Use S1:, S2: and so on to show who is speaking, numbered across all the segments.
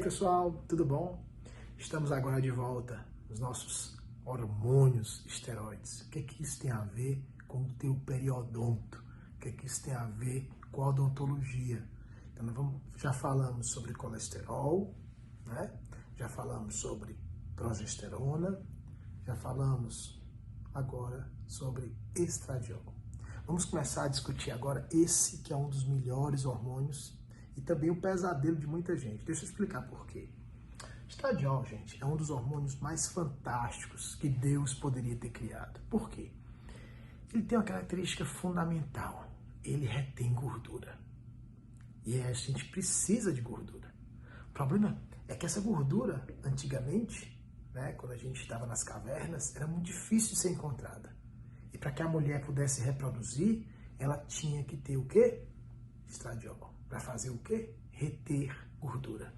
S1: pessoal, tudo bom? Estamos agora de volta nos nossos hormônios esteroides. O que é que isso tem a ver com o teu periodonto? O que é que isso tem a ver com a odontologia? Então já falamos sobre colesterol, né? Já falamos sobre progesterona, já falamos agora sobre estradiol. Vamos começar a discutir agora esse que é um dos melhores hormônios e também o pesadelo de muita gente. Deixa eu explicar por quê. Estradiol, gente, é um dos hormônios mais fantásticos que Deus poderia ter criado. Por quê? Ele tem uma característica fundamental. Ele retém gordura. E a gente precisa de gordura. O problema é que essa gordura, antigamente, né, quando a gente estava nas cavernas, era muito difícil de ser encontrada. E para que a mulher pudesse reproduzir, ela tinha que ter o quê? Estradiol. Para fazer o quê? Reter gordura.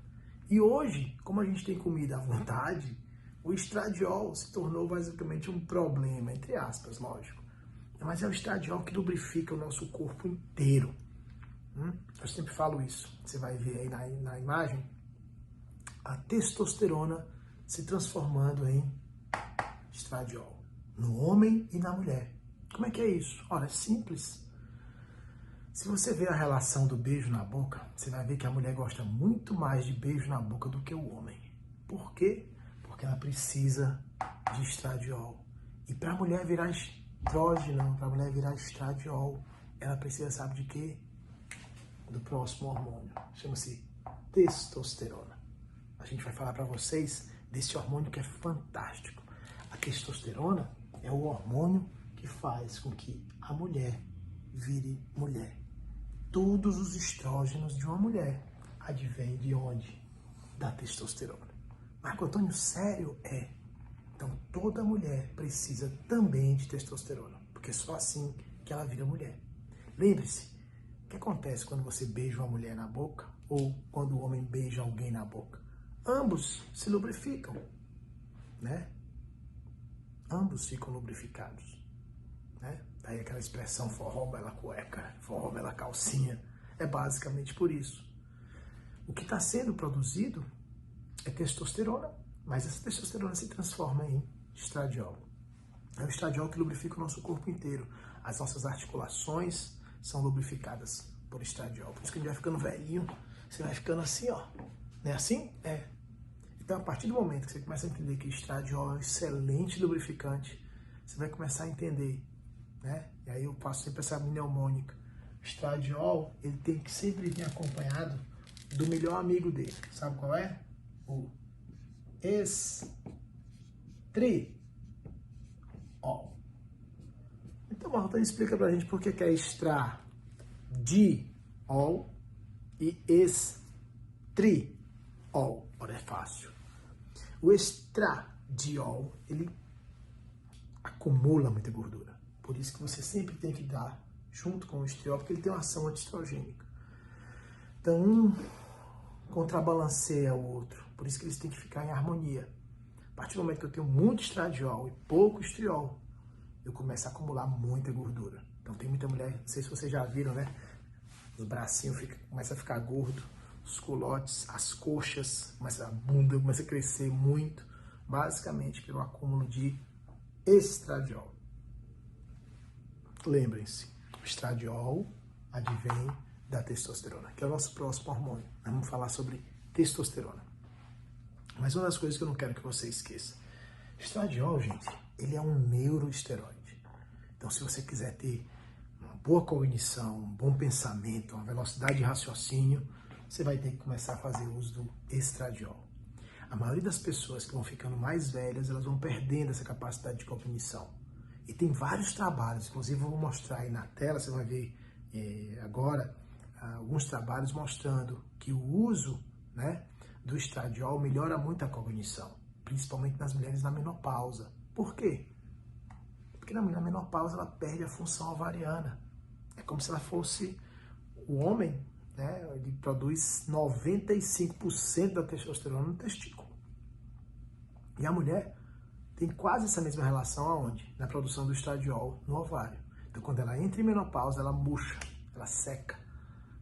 S1: E hoje, como a gente tem comida à vontade, o estradiol se tornou basicamente um problema, entre aspas, lógico. Mas é o estradiol que lubrifica o nosso corpo inteiro. Eu sempre falo isso. Você vai ver aí na imagem a testosterona se transformando em estradiol. No homem e na mulher. Como é que é isso? Ora, é simples. Se você ver a relação do beijo na boca, você vai ver que a mulher gosta muito mais de beijo na boca do que o homem. Por quê? Porque ela precisa de estradiol. E para a mulher virar estrógeno, para a mulher virar estradiol, ela precisa, sabe de quê? Do próximo hormônio. Chama-se testosterona. A gente vai falar para vocês desse hormônio que é fantástico. A testosterona é o hormônio que faz com que a mulher vire mulher. Todos os estrógenos de uma mulher advêm de onde? Da testosterona. Marco Antônio, sério? É. Então toda mulher precisa também de testosterona, porque é só assim que ela vira mulher. Lembre-se, o que acontece quando você beija uma mulher na boca ou quando o homem beija alguém na boca? Ambos se lubrificam, né? Ambos ficam lubrificados, né? Daí aquela expressão forró bela cueca, forró bela calcinha, é basicamente por isso. O que está sendo produzido é testosterona, mas essa testosterona se transforma em estradiol. É o estradiol que lubrifica o nosso corpo inteiro. As nossas articulações são lubrificadas por estradiol. Por isso que a gente vai ficando velhinho, você vai ficando assim, ó. Não é assim? É. Então, a partir do momento que você começa a entender que estradiol é um excelente lubrificante, você vai começar a entender, né? E aí eu passo sempre essa mnemônica. O estradiol, ele tem que sempre vir acompanhado do melhor amigo dele. Sabe qual é? O estriol. Então, Marta, explica pra gente por que é estradiol e estriol. Ora, é fácil. O estradiol, ele acumula muita gordura. Por isso que você sempre tem que dar junto com o estriol, porque ele tem uma ação antiestrogênica. Então, um contrabalanceia o outro. Por isso que eles têm que ficar em harmonia. A partir do momento que eu tenho muito estradiol e pouco estriol, eu começo a acumular muita gordura. Então, tem muita mulher, não sei se vocês já viram, né? Os bracinhos começam a ficar gordo, os culotes, as coxas, a bunda começa a crescer muito, basicamente pelo acúmulo de estradiol. Lembrem-se, o estradiol advém da testosterona, que é o nosso próximo hormônio. Nós vamos falar sobre testosterona. Mas uma das coisas que eu não quero que você esqueça, estradiol, gente, ele é um neuroesteroide. Então, se você quiser ter uma boa cognição, um bom pensamento, uma velocidade de raciocínio, você vai ter que começar a fazer uso do estradiol. A maioria das pessoas que vão ficando mais velhas, elas vão perdendo essa capacidade de cognição. E tem vários trabalhos, inclusive eu vou mostrar aí na tela, você vai ver agora, alguns trabalhos mostrando que o uso, né, do estradiol melhora muito a cognição, principalmente nas mulheres na menopausa. Por quê? Porque na menopausa ela perde a função ovariana. É como se ela fosse o homem, né? Ele produz 95% da testosterona no testículo. E a mulher tem quase essa mesma relação aonde? Na produção do estradiol no ovário. Então, quando ela entra em menopausa, ela murcha, ela seca.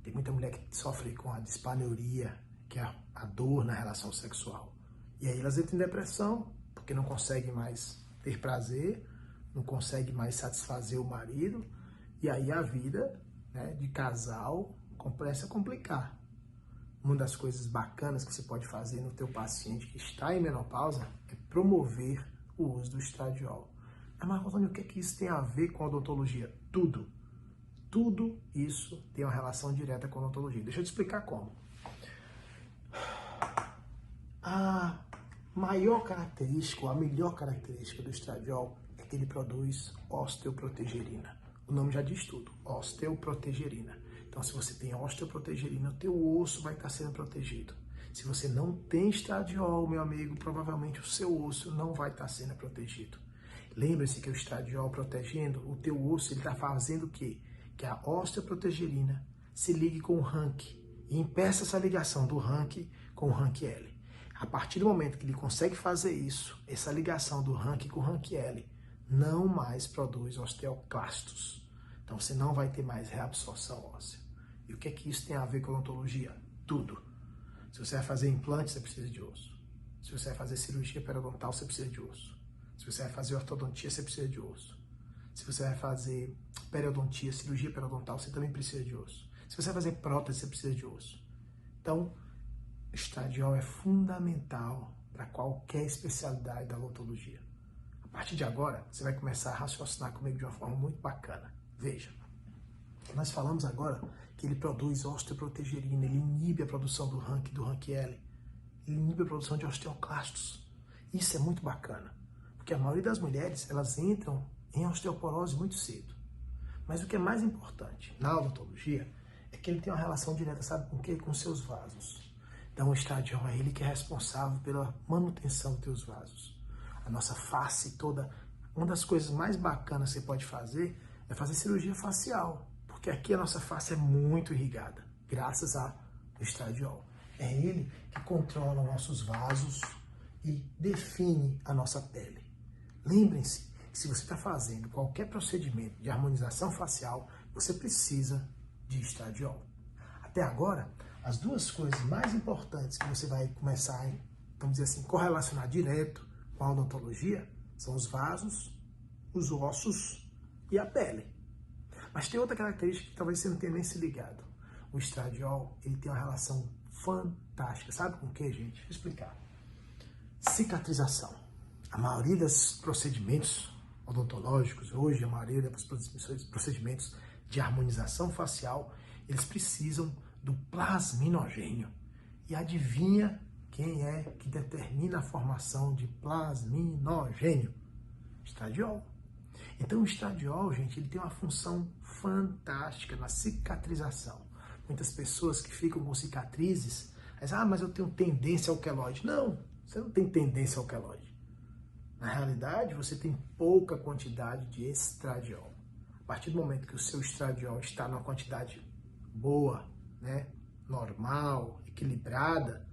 S1: Tem muita mulher que sofre com a dispareunia, que é a dor na relação sexual. E aí elas entram em depressão, porque não conseguem mais ter prazer, não conseguem mais satisfazer o marido, e aí a vida, né, de casal começa a complicar. Uma das coisas bacanas que você pode fazer no teu paciente que está em menopausa é promover o uso do estradiol. Mas, Antônio, o que é que isso tem a ver com a odontologia? Tudo. Tudo isso tem uma relação direta com a odontologia. Deixa eu te explicar como. A maior característica, ou a melhor característica do estradiol é que ele produz osteoprotegerina. O nome já diz tudo, osteoprotegerina. Então, se você tem osteoprotegerina, o teu osso vai estar sendo protegido. Se você não tem estradiol, meu amigo, provavelmente o seu osso não vai estar sendo protegido. Lembre-se que o estradiol protegendo o teu osso, ele está fazendo o quê? Que a osteoprotegerina se ligue com o rank e impeça essa ligação do rank com o rank L. A partir do momento que ele consegue fazer isso, essa ligação do rank com o rank L não mais produz osteoclastos. Então você não vai ter mais reabsorção óssea. E o que é que isso tem a ver com a odontologia? Tudo. Se você vai fazer implante, você precisa de osso. Se você vai fazer cirurgia periodontal, você precisa de osso. Se você vai fazer ortodontia, você precisa de osso. Se você vai fazer periodontia, cirurgia periodontal, você também precisa de osso. Se você vai fazer prótese, você precisa de osso. Então, o estradiol é fundamental para qualquer especialidade da odontologia. A partir de agora, você vai começar a raciocinar comigo de uma forma muito bacana. Veja, nós falamos agora que ele produz osteoprotegerina, ele inibe a produção do rank L, ele inibe a produção de osteoclastos. Isso é muito bacana, porque a maioria das mulheres, elas entram em osteoporose muito cedo. Mas o que é mais importante na odontologia é que ele tem uma relação direta, sabe com o quê? Com os seus vasos. Então o estradiol é ele que é responsável pela manutenção dos teus vasos. A nossa face toda, uma das coisas mais bacanas que você pode fazer é fazer cirurgia facial, porque aqui a nossa face é muito irrigada, graças ao estradiol. É ele que controla nossos vasos e define a nossa pele. Lembrem-se que se você está fazendo qualquer procedimento de harmonização facial, você precisa de estradiol. Até agora, as duas coisas mais importantes que você vai começar a, vamos dizer assim, correlacionar direto com a odontologia são os vasos, os ossos e a pele. Mas tem outra característica que talvez você não tenha nem se ligado. O estradiol, ele tem uma relação fantástica. Sabe com o que, gente? Deixa eu explicar. Cicatrização. A maioria dos procedimentos odontológicos, hoje a maioria dos procedimentos de harmonização facial, eles precisam do plasminogênio. E adivinha quem é que determina a formação de plasminogênio? Estradiol. Então o estradiol, gente, ele tem uma função fantástica na cicatrização. Muitas pessoas que ficam com cicatrizes, dizem, mas eu tenho tendência ao queloide. Não, você não tem tendência ao queloide. Na realidade, você tem pouca quantidade de estradiol. A partir do momento que o seu estradiol está numa quantidade boa, né, normal, equilibrada,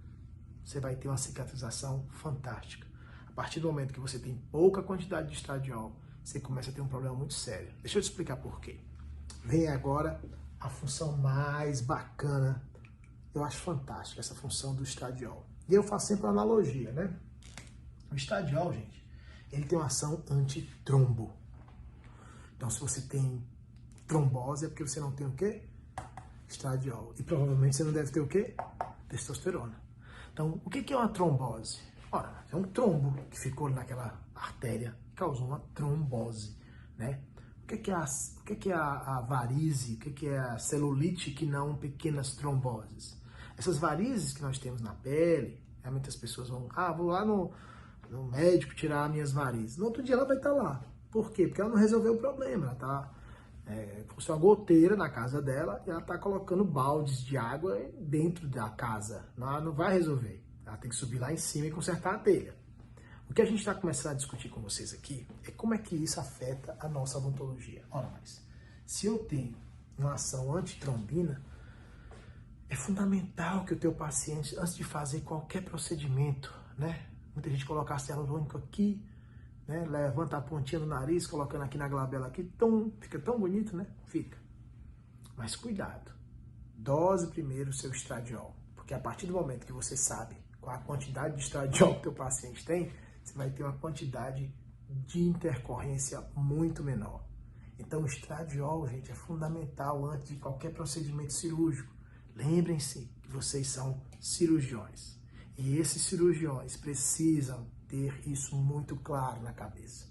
S1: você vai ter uma cicatrização fantástica. A partir do momento que você tem pouca quantidade de estradiol, você começa a ter um problema muito sério. Deixa eu te explicar por quê. Vem agora a função mais bacana. Eu acho fantástica essa função do estradiol. E eu faço sempre uma analogia, né? O estradiol, gente, ele tem uma ação antitrombo. Então, se você tem trombose, é porque você não tem o quê? Estradiol. E provavelmente você não deve ter o quê? Testosterona. Então, o que é uma trombose? Ora, é um trombo que ficou naquela artéria e causou uma trombose, né? O que é a varize? O que é a celulite que não pequenas tromboses? Essas varizes que nós temos na pele, muitas pessoas vão, vou lá no médico tirar minhas varizes. No outro dia ela vai estar lá. Por quê? Porque ela não resolveu o problema. Ela está com uma goteira na casa dela e ela está colocando baldes de água dentro da casa. Ela não vai resolver. Ela tem que subir lá em cima e consertar a telha. O que a gente está começando a discutir com vocês aqui é como é que isso afeta a nossa odontologia. Ora, mas se eu tenho uma ação antitrombina, é fundamental que o teu paciente, antes de fazer qualquer procedimento, né? Muita gente coloca ácido hialurônico aqui, né? Levanta a pontinha do nariz, colocando aqui na glabela aqui, fica tão bonito, né? Fica. Mas cuidado. Dose primeiro o seu estradiol. Porque Porque a partir do momento que você sabe qual a quantidade de estradiol que o teu paciente tem, você vai ter uma quantidade de intercorrência muito menor. Então o estradiol, gente, é fundamental antes de qualquer procedimento cirúrgico. Lembrem-se que vocês são cirurgiões. E esses cirurgiões precisam ter isso muito claro na cabeça.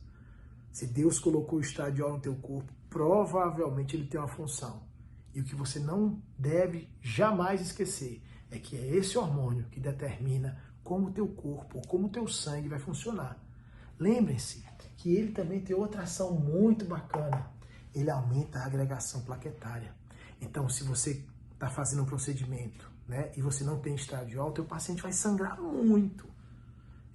S1: Se Deus colocou o estradiol no teu corpo, provavelmente ele tem uma função. E o que você não deve jamais esquecer é que é esse hormônio que determina como o teu corpo, como o teu sangue vai funcionar. Lembrem-se que ele também tem outra ação muito bacana. Ele aumenta a agregação plaquetária. Então, se você está fazendo um procedimento, né, e você não tem estradiol, teu paciente vai sangrar muito.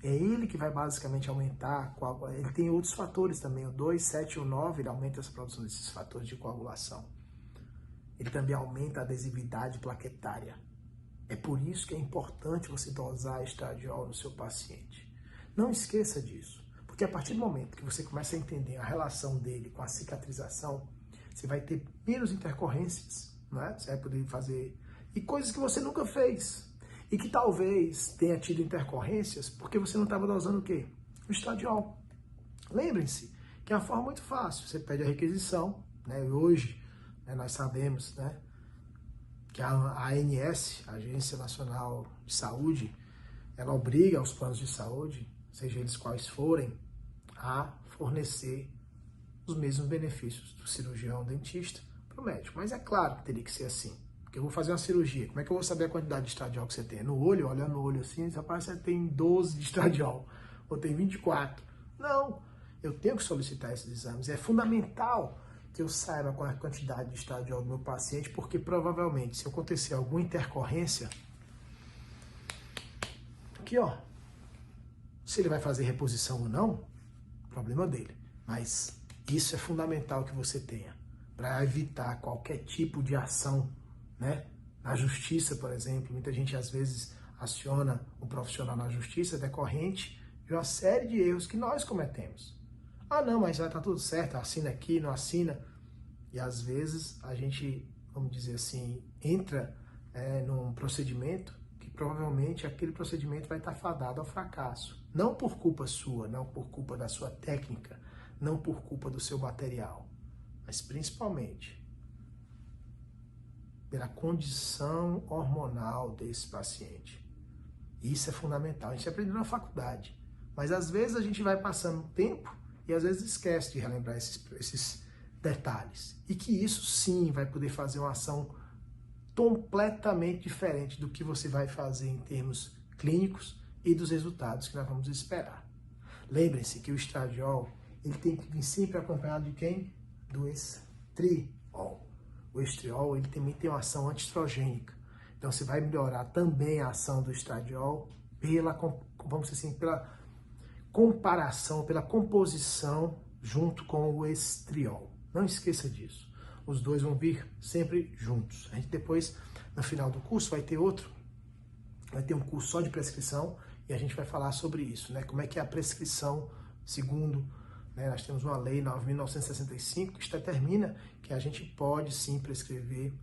S1: É ele que vai basicamente aumentar, ele tem outros fatores também, o 2, 7 e o 9, ele aumenta essa produção desses fatores de coagulação. Ele também aumenta a adesividade plaquetária. É por isso que é importante você dosar estradiol no seu paciente. Não esqueça disso, porque a partir do momento que você começa a entender a relação dele com a cicatrização, você vai ter menos intercorrências, né? Você vai poder fazer e coisas que você nunca fez e que talvez tenha tido intercorrências porque você não estava dosando o quê? O estradiol. Lembrem-se que é uma forma muito fácil. Você pede a requisição, né? Hoje, né, nós sabemos, né, que a ANS, a Agência Nacional de Saúde, ela obriga os planos de saúde, seja eles quais forem, a fornecer os mesmos benefícios do cirurgião dentista para o médico. Mas é claro que teria que ser assim. Porque eu vou fazer uma cirurgia. Como é que eu vou saber a quantidade de estradiol que você tem? No olho, olhando no olho assim, rapaz, você tem 12 de estradiol, ou tem 24. Não, eu tenho que solicitar esses exames. É fundamental que eu saiba qual é a quantidade de estradiol do meu paciente, porque provavelmente, se acontecer alguma intercorrência, aqui ó, se ele vai fazer reposição ou não, problema dele. Mas isso é fundamental que você tenha, para evitar qualquer tipo de ação, né? Na justiça, por exemplo, muita gente às vezes aciona o profissional na justiça decorrente de uma série de erros que nós cometemos. Ah, não, mas já está tudo certo, assina aqui, não assina. E às vezes a gente, vamos dizer assim, entra num procedimento que provavelmente aquele procedimento vai estar fadado ao fracasso. Não por culpa sua, não por culpa da sua técnica, não por culpa do seu material, mas principalmente pela condição hormonal desse paciente. Isso é fundamental. A gente aprende na faculdade, mas às vezes a gente vai passando tempo e às vezes esquece de relembrar esses detalhes. E que isso sim vai poder fazer uma ação completamente diferente do que você vai fazer em termos clínicos e dos resultados que nós vamos esperar. Lembrem-se que o estradiol, ele tem que vir sempre acompanhado de quem? Do estriol. O estriol, ele também tem uma ação antiestrogênica. Então você vai melhorar também a ação do estradiol pela, vamos dizer assim, pela comparação, pela composição junto com o estriol. Não esqueça disso. Os dois vão vir sempre juntos. A gente depois, no final do curso, vai ter um curso só de prescrição e a gente vai falar sobre isso, né? Como é que é a prescrição, segundo, né, nós temos uma lei 9.965 que determina que a gente pode sim prescrever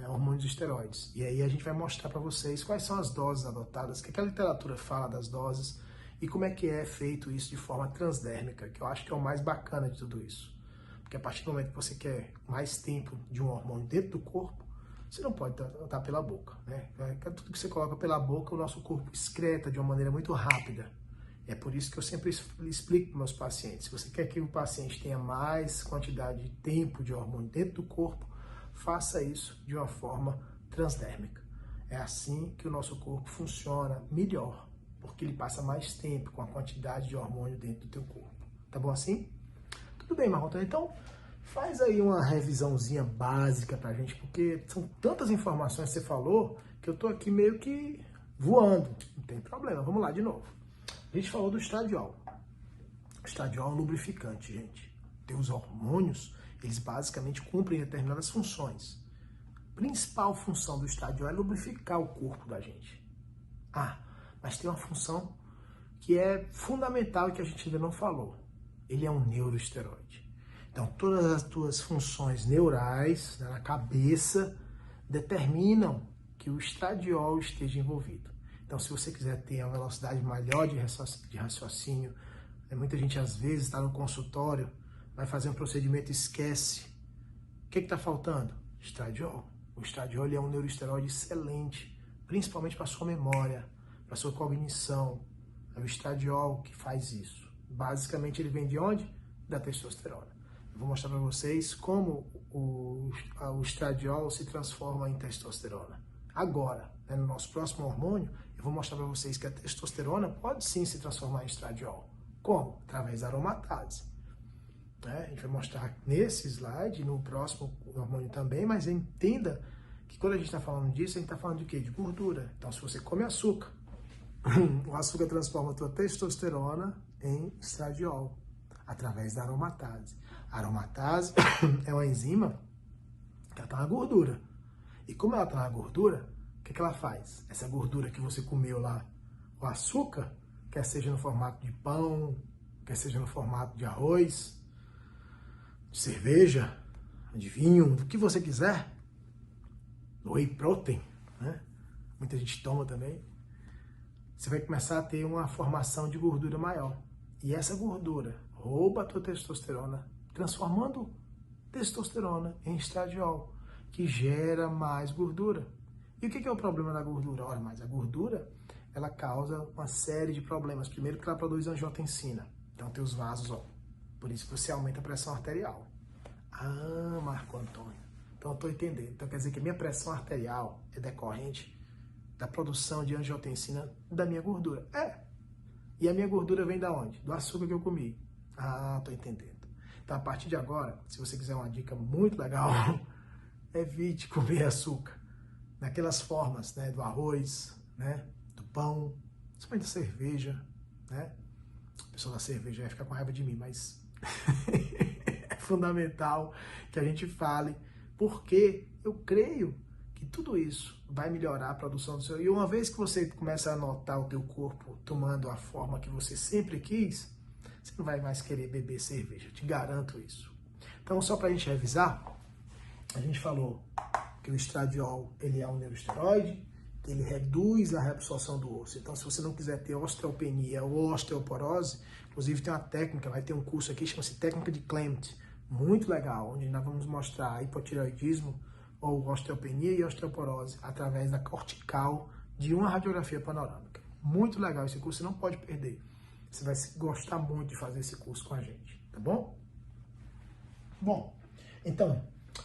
S1: hormônios esteroides. E aí a gente vai mostrar para vocês quais são as doses adotadas, o que a literatura fala das doses e como é que é feito isso de forma transdérmica, que eu acho que é o mais bacana de tudo isso. Porque a partir do momento que você quer mais tempo de um hormônio dentro do corpo, você não pode tratar pela boca, né? Tudo que você coloca pela boca, o nosso corpo excreta de uma maneira muito rápida. É por isso que eu sempre explico para meus pacientes. Se você quer que o paciente tenha mais quantidade de tempo de hormônio dentro do corpo, faça isso de uma forma transdérmica. É assim que o nosso corpo funciona melhor, porque ele passa mais tempo com a quantidade de hormônio dentro do teu corpo. Tá bom assim? Tudo bem, Marrotão? Então, faz aí uma revisãozinha básica pra gente, porque são tantas informações que você falou que eu tô aqui meio que voando. Não tem problema, vamos lá de novo. A gente falou do estradiol. O estradiol é um lubrificante, gente. Tem os hormônios, eles basicamente cumprem determinadas funções. A principal função do estradiol é lubrificar o corpo da gente. Ah, mas tem uma função que é fundamental e que a gente ainda não falou. Ele é um neuroesteroide. Então, todas as tuas funções neurais, né, na cabeça determinam que o estradiol esteja envolvido. Então, se você quiser ter uma velocidade maior de raciocínio, muita gente às vezes está no consultório, vai fazer um procedimento e esquece. O que está faltando? Estradiol. O estradiol é um neuroesteroide excelente, principalmente para a sua memória, para a sua cognição. É o estradiol que faz isso. Basicamente, ele vem de onde? Da testosterona. Eu vou mostrar para vocês como o estradiol se transforma em testosterona. Agora, né, no nosso próximo hormônio, eu vou mostrar para vocês que a testosterona pode sim se transformar em estradiol. Como? Através da aromatase. A gente vai mostrar nesse slide, no próximo hormônio também, mas entenda que quando a gente está falando disso, a gente está falando de quê? De gordura. Então, se você come açúcar, o açúcar transforma a tua testosterona em estradiol, através da aromatase. A aromatase é uma enzima que ela está na gordura. E como ela está na gordura, o que ela faz? Essa gordura que você comeu lá, o açúcar, quer seja no formato de pão, quer seja no formato de arroz, de cerveja, de vinho, do que você quiser, whey protein, né? Muita gente toma também. Você vai começar a ter uma formação de gordura maior. E essa gordura rouba a tua testosterona, transformando testosterona em estradiol, que gera mais gordura. E o que é o problema da gordura? Ora, mas a gordura, ela causa uma série de problemas. Primeiro que ela produz angiotensina. Então, tem os vasos, ó. Por isso que você aumenta a pressão arterial. Ah, Marco Antônio. Então, eu estou entendendo. Então, quer dizer que a minha pressão arterial é decorrente da produção de angiotensina da minha gordura. E a minha gordura vem da onde? Do açúcar que eu comi. Ah, estou entendendo. Então, a partir de agora, se você quiser uma dica muito legal, evite comer açúcar. Naquelas formas, né? Do arroz, né? Do pão, principalmente da cerveja, né? O pessoal da cerveja vai ficar com raiva de mim, mas é fundamental que a gente fale, porque eu creio que tudo isso vai melhorar a produção do seu... E uma vez que você começa a notar o teu corpo tomando a forma que você sempre quis, você não vai mais querer beber cerveja, eu te garanto isso. Então, só para a gente revisar, a gente falou que o estradiol, ele é um neuroesteroide, que ele reduz a reabsorção do osso. Então, se você não quiser ter osteopenia ou osteoporose, inclusive tem uma técnica, vai ter um curso aqui, chama-se técnica de Klimt, muito legal, onde nós vamos mostrar hipotireoidismo, ou osteopenia e osteoporose, através da cortical de uma radiografia panorâmica. Muito legal esse curso, você não pode perder. Você vai gostar muito de fazer esse curso com a gente, tá bom? Bom, então,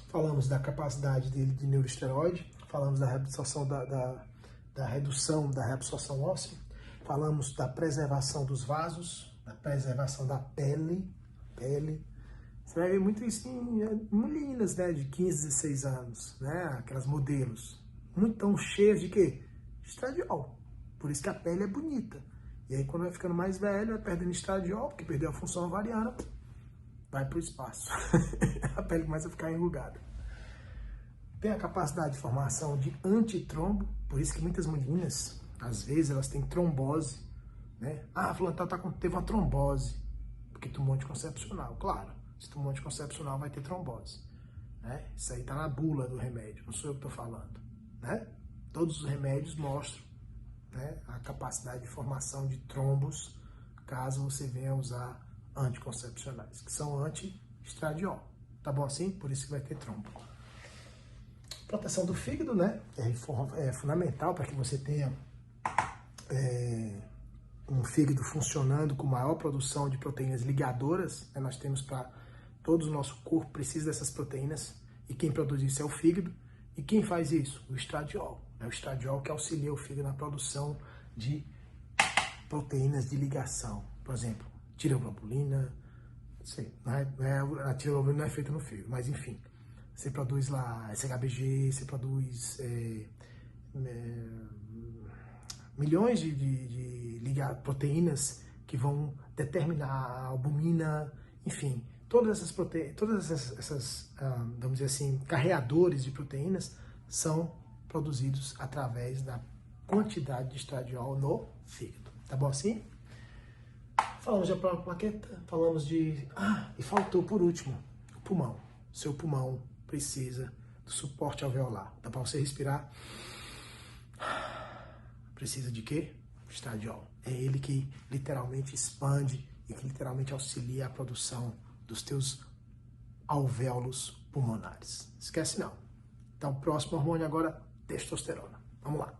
S1: falamos da capacidade dele de neuroesteroide, falamos da reabsorção da redução da reabsorção óssea, falamos da preservação dos vasos, da preservação da pele. Você vai ver muito isso em meninas, né, de 15, 16 anos, né, aquelas modelos, muito tão cheias de quê? Estradiol. Por isso que a pele é bonita. E aí quando vai ficando mais velha, vai perdendo estradiol, porque perdeu a função ovariana, vai para o espaço. A pele começa a ficar enrugada. Tem a capacidade de formação de antitrombo, por isso que muitas meninas, às vezes, elas têm trombose, né? Ah, fulano teve uma trombose, porque tomou anticoncepcional. Claro, se tomou anticoncepcional vai ter trombose, né? Isso aí tá na bula do remédio, não sou eu que estou falando, né? Todos os remédios mostram, né, a capacidade de formação de trombos, caso você venha usar anticoncepcionais, que são anti-estradiol. Tá bom assim? Por isso que vai ter trombo. Proteção do fígado, né? É fundamental para que você tenha um fígado funcionando com maior produção de proteínas ligadoras. Né? Nós temos para todo o nosso corpo precisa dessas proteínas e quem produz isso é o fígado. E quem faz isso? O estradiol. É o estradiol que auxilia o fígado na produção de proteínas de ligação. Por exemplo, tireoglobulina. A tireoglobulina não é feita no fígado, mas enfim. Você produz lá SHBG, você produz milhões de proteínas que vão determinar a albumina, enfim, todas essas vamos dizer assim, carreadores de proteínas são produzidos através da quantidade de estradiol no fígado. Tá bom assim? Falamos da própria plaqueta, falamos de... e faltou por último, o pulmão. Seu pulmão precisa do suporte alveolar. Dá para você respirar precisa de quê? Estradiol. É ele que literalmente expande e que literalmente auxilia a produção dos teus alvéolos pulmonares. Esquece não. Então, o próximo hormônio agora, testosterona. Vamos lá.